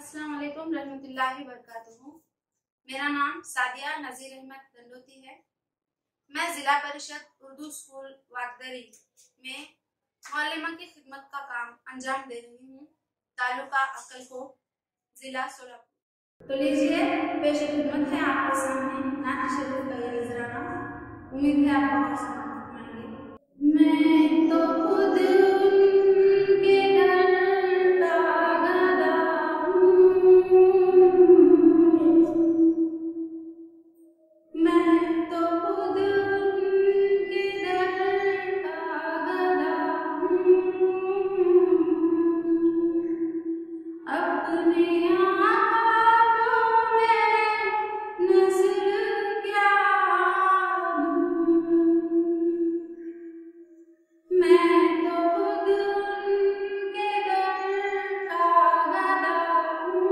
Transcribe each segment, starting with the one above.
अस्सलाम वालेकुम रहमतुल्लाहि बरकातुहू। मेरा नाम सादिया नज़ीर अहमद दंडोती है। मैं ज़िला परिषद उर्दू स्कूल वागदरी में मुअल्लिमा की खिदमत का काम अंजाम दे रही हूँ। तालुका अक्कलकोट, जिला सोलापुर। तो लीजिए पेश खिदमत है आपके सामने नात शरीफ का ये नजराना। उम्मीद है आप बहुत समाप्त फरमाएंगे। मैं तो खुद उनके दर का गदा हूँ, मैं तो खुद उनके दर का गदा हूँ। अपने आँखों में नज़र क्या दूँ, मैं तो खुद उनके दर का गदा हूँ।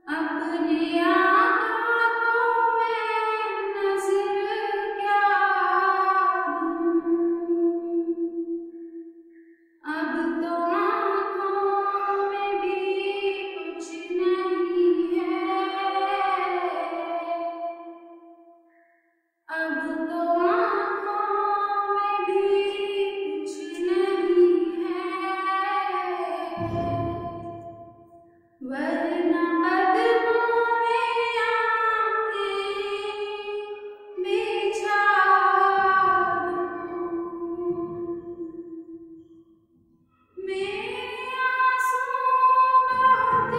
अपने आँखों में नज़र क्या दूँ, अब तो आँखों में भी कुछ नहीं है, अब तो आँखों में भी कुछ नहीं है, वरना कदमों में आँखें बिछा दूँ। मेरे आँसू बहुत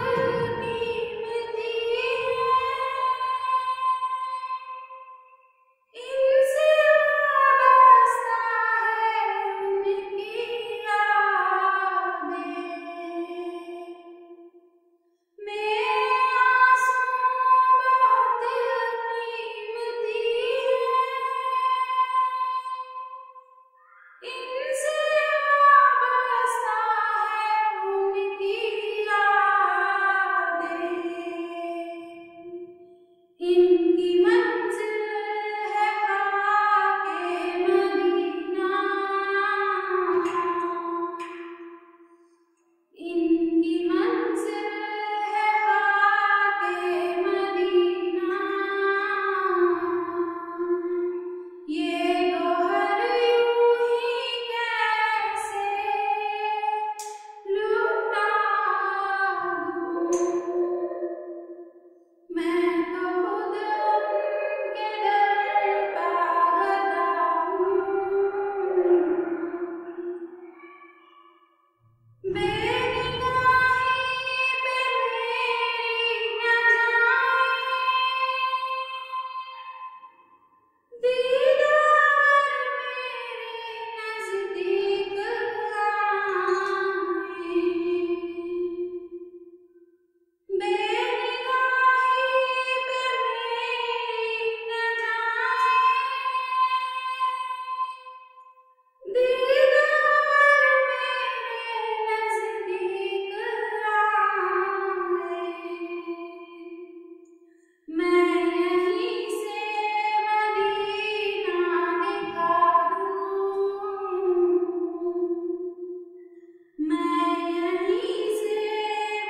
कीमती हैं, इनसे वाबस्ता है उनकी यादें। मेरे आँसू बहुत कीमती हैं, इनसे वाबस्ता है उनकी यादें। इनकी मंजिल है खाके मदीना, इनकी मंजिल है खाके मदीना। ये गोहर यूं ही कैसे लुटा दूँ, मैं तो खुद उनके दर का गदा हूँ। बेनिगाही पे मेरी न जाए, दीदार मेरे नज़दीक आए। बेनिगाही पे मेरी न जाए, दीदार मेरे नज़दीक आए। मैं यहीं से मदीना दिखा दूँ, मैं यहीं से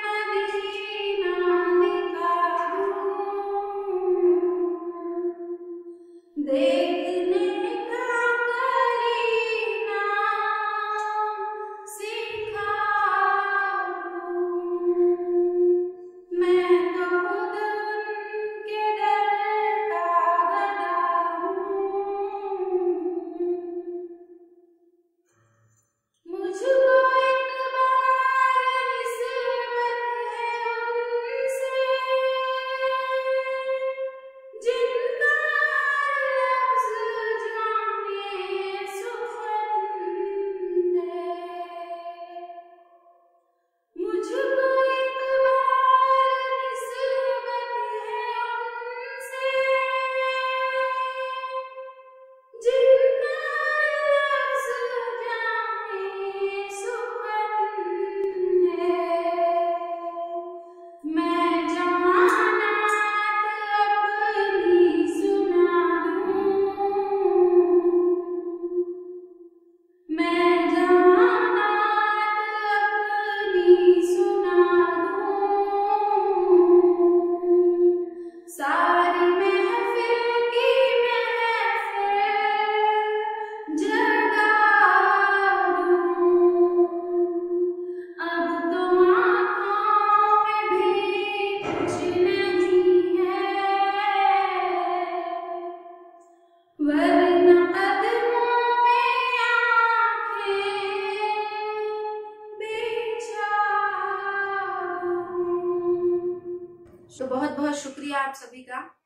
मदीना दिखा दूँ। देखने का करीना सिखा दूँ, मैं तो खुद उनके दर का गदा हूँ। मुझको एक बार निस्बत है उनसे, जिनका हर लफ्ज़ आप सभी का।